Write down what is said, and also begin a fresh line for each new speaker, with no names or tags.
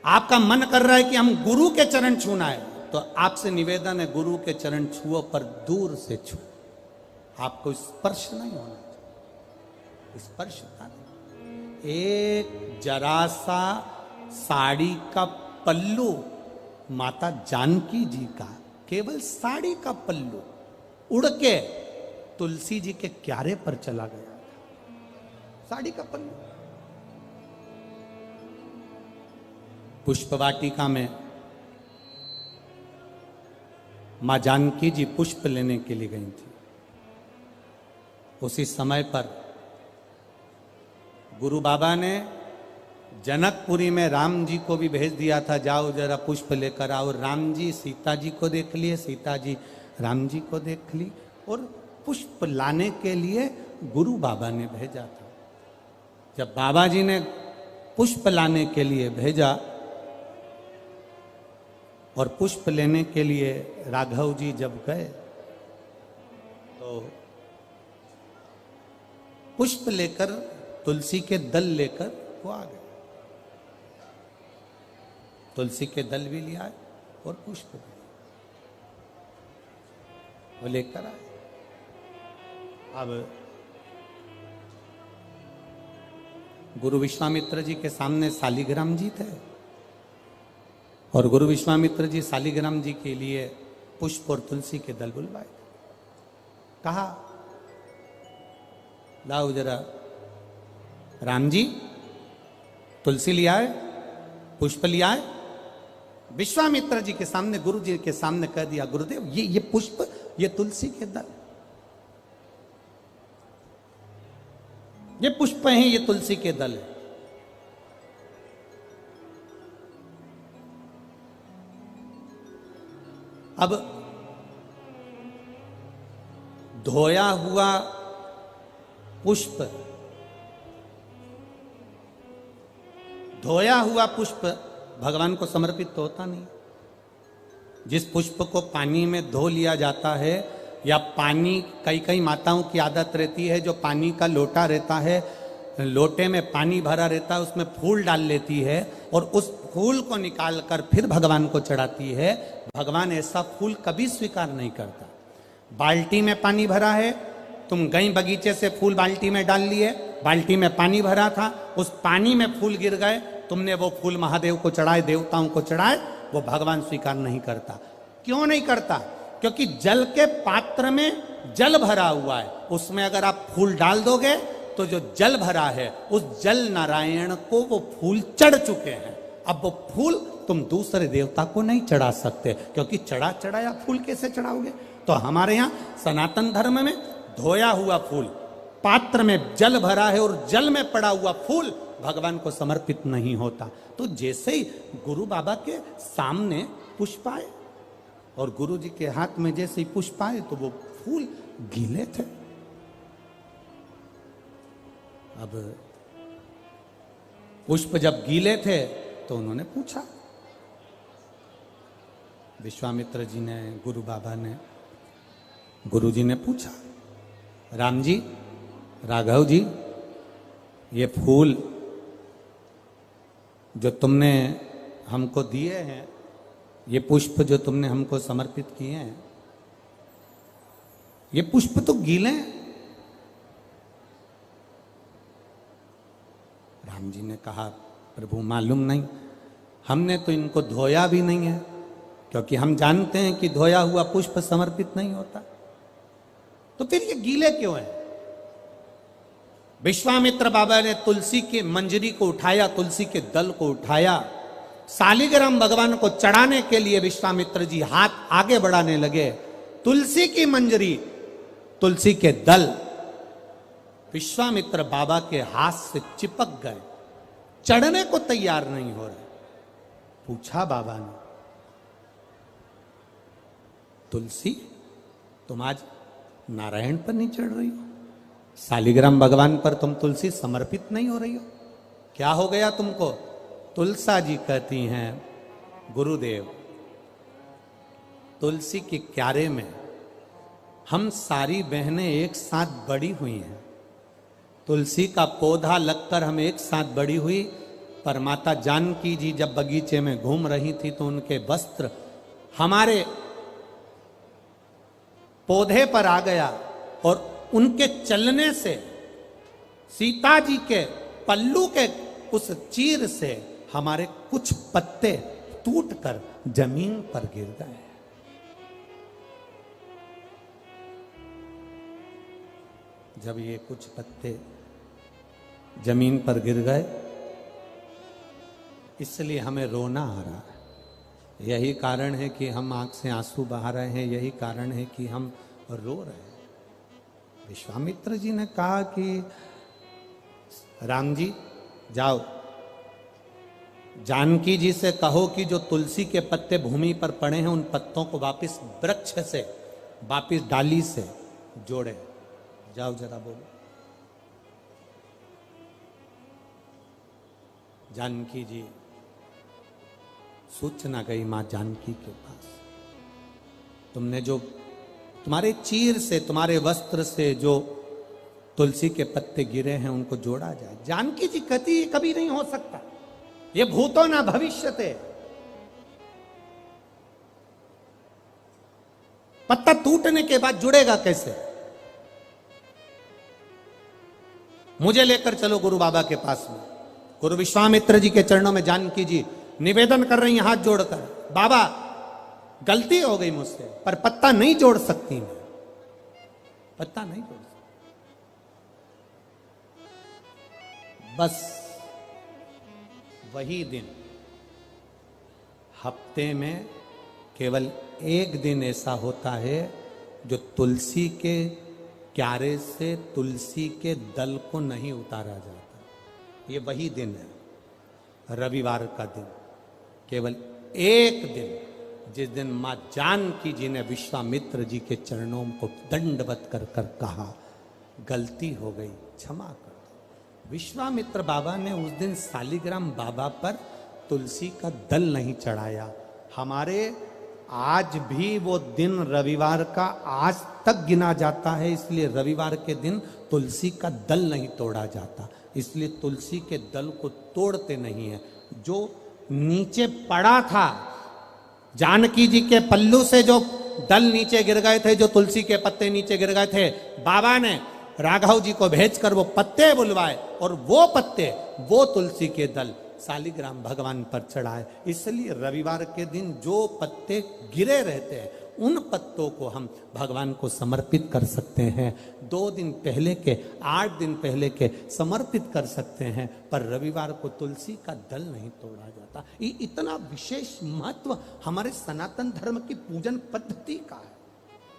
आपका मन कर रहा है कि हम गुरु के चरण छूना है, तो आपसे निवेदन है गुरु के चरण छुओ पर दूर से छू, आपको स्पर्श नहीं होना चाहिए। स्पर्श होता नहीं। एक जरा सा साड़ी का पल्लू माता जानकी जी का, केवल साड़ी का पल्लू उड़ के तुलसी जी के क्यारे पर चला गया था। साड़ी का पल्लू। पुष्प वाटिका में मां जानकी जी पुष्प लेने के लिए गई थी। उसी समय पर गुरु बाबा ने जनकपुरी में राम जी को भी भेज दिया था, जाओ जरा पुष्प लेकर आओ। राम जी सीता जी को देख लिए, सीता जी राम जी को देख ली, और पुष्प लाने के लिए गुरु बाबा ने भेजा था। जब बाबा जी ने पुष्प लाने के लिए भेजा और पुष्प लेने के लिए राघव जी जब गए, तो पुष्प लेकर, तुलसी के दल लेकर वो आ गए। तुलसी के दल भी ले आए और पुष्प भी वो लेकर आए। अब गुरु विश्वामित्र जी के सामने शालिग्राम जी थे, और गुरु विश्वामित्र जी शालिग्राम जी के लिए पुष्प और तुलसी के दल बुलवाए। कहा लाओ जरा, राम जी तुलसी ले आए, पुष्प ले आए। विश्वामित्र जी के सामने, गुरु जी के सामने कह दिया, गुरुदेव ये पुष्प, ये तुलसी के दल, ये पुष्प हैं, ये तुलसी के दल है। अब धोया हुआ पुष्प, धोया हुआ पुष्प भगवान को समर्पित तो होता नहीं। जिस पुष्प को पानी में धो लिया जाता है, या पानी, कई कई माताओं की आदत रहती है, जो पानी का लोटा रहता है, लोटे में पानी भरा रहता है, उसमें फूल डाल लेती है और उस फूल को निकाल कर फिर भगवान को चढ़ाती है। भगवान ऐसा फूल कभी स्वीकार नहीं करता। बाल्टी में पानी भरा है, तुम गई बगीचे से फूल बाल्टी में डाल लिए, बाल्टी में पानी भरा था, उस पानी में फूल गिर गए, तुमने वो फूल महादेव को चढ़ाए, देवताओं को चढ़ाए, वो भगवान स्वीकार नहीं करता। क्यों नहीं करता? क्योंकि जल के पात्र में जल भरा हुआ है, उसमें अगर आप फूल डाल दोगे तो जो जल भरा है उस जल नारायण को वो फूल चढ़ चुके हैं। अब वो फूल तुम दूसरे देवता को नहीं चढ़ा सकते, क्योंकि चढ़ाया फूल कैसे चढ़ाओगे? तो हमारे यहाँ सनातन धर्म में धोया हुआ फूल, पात्र में जल भरा है और जल में पड़ा हुआ फूल भगवान को समर्पित नहीं होता। तो जैसे ही गुरु बाबा के सामने पुष्प आए और गुरु जी के हाथ में जैसे ही पुष्प आए तो वो फूल गीले थे। अब पुष्प जब गीले थे तो उन्होंने पूछा, विश्वामित्र जी ने, गुरु बाबा ने, गुरु जी ने पूछा, राम जी, राघव जी, ये फूल जो तुमने हमको दिए हैं, ये पुष्प जो तुमने हमको समर्पित किए हैं, ये पुष्प तो गीले हैं। राम जी ने कहा, प्रभु मालूम नहीं, हमने तो इनको धोया भी नहीं है, क्योंकि हम जानते हैं कि धोया हुआ पुष्प समर्पित नहीं होता, तो फिर ये गीले क्यों हैं? विश्वामित्र बाबा ने तुलसी के मंजरी को उठाया, तुलसी के दल को उठाया, शालिग्राम भगवान को चढ़ाने के लिए विश्वामित्र जी हाथ आगे बढ़ाने लगे। तुलसी की मंजरी, तुलसी के दल विश्वामित्र बाबा के हाथ से चिपक गए, चढ़ने को तैयार नहीं हो रहे। पूछा बाबा ने, तुलसी तुम आज नारायण पर नहीं चढ़ रही हो, शालिग्राम भगवान पर तुम तुलसी समर्पित नहीं हो रही हो, क्या हो गया तुमको? तुलसा जी कहती हैं, गुरुदेव, तुलसी के क्यारे में हम सारी बहनें एक साथ बड़ी हुई हैं, तुलसी का पौधा लगकर हम एक साथ बड़ी हुई, पर माता जानकी जी जब बगीचे में घूम रही थी तो उनके वस्त्र हमारे पौधे पर आ गया और उनके चलने से सीता जी के पल्लू के उस चीर से हमारे कुछ पत्ते टूटकर जमीन पर गिर गए। जब ये कुछ पत्ते जमीन पर गिर गए इसलिए हमें रोना आ रहा है। यही कारण है कि हम आंख से आंसू बहा रहे हैं, यही कारण है कि हम रो रहे हैं। विश्वामित्र जी ने कहा कि राम जी जाओ, जानकी जी से कहो कि जो तुलसी के पत्ते भूमि पर पड़े हैं उन पत्तों को वापस वृक्ष से, वापस डाली से जोड़े। जाओ जरा बोलो। जानकी जी सूचना गई मां जानकी के पास, तुमने जो तुम्हारे चीर से, तुम्हारे वस्त्र से जो तुलसी के पत्ते गिरे हैं उनको जोड़ा जाए। जानकी जी कहती ये कभी नहीं हो सकता, ये भूतो ना भविष्यते। पत्ता टूटने के बाद जुड़ेगा कैसे? मुझे लेकर चलो गुरु बाबा के पास में। गुरु विश्वामित्र जी के चरणों में जानकी जी निवेदन कर रही हैं हाथ जोड़कर, बाबा गलती हो गई मुझसे, पर पत्ता नहीं जोड़ सकती मैं, पत्ता नहीं जोड़ सकती। बस वही दिन, हफ्ते में केवल एक दिन ऐसा होता है जो तुलसी के क्यारे से तुलसी के दल को नहीं उतारा जाता। ये वही दिन है, रविवार का दिन, केवल एक दिन, जिस दिन मां जानकी जी ने विश्वामित्र जी के चरणों को दंडवत कर कर कहा गलती हो गई, क्षमा कर दो। विश्वामित्र बाबा ने उस दिन शालिग्राम बाबा पर तुलसी का दल नहीं चढ़ाया। हमारे आज भी वो दिन रविवार का आज तक गिना जाता है, इसलिए रविवार के दिन तुलसी का दल नहीं तोड़ा जाता, इसलिए तुलसी के दल को तोड़ते नहीं है। जो नीचे पड़ा था, जानकी जी के पल्लू से जो दल नीचे गिर गए थे, जो तुलसी के पत्ते नीचे गिर गए थे, बाबा ने राघव जी को भेजकर वो पत्ते बुलवाए और वो पत्ते, वो तुलसी के दल शालिग्राम भगवान पर चढ़ाए। इसलिए रविवार के दिन जो पत्ते गिरे रहते हैं उन पत्तों को हम भगवान को समर्पित कर सकते हैं। 2 दिन पहले के, 8 दिन पहले के समर्पित कर सकते हैं, पर रविवार को तुलसी का दल नहीं तोड़ा जाता। ये इतना विशेष महत्व हमारे सनातन धर्म की पूजन पद्धति का है।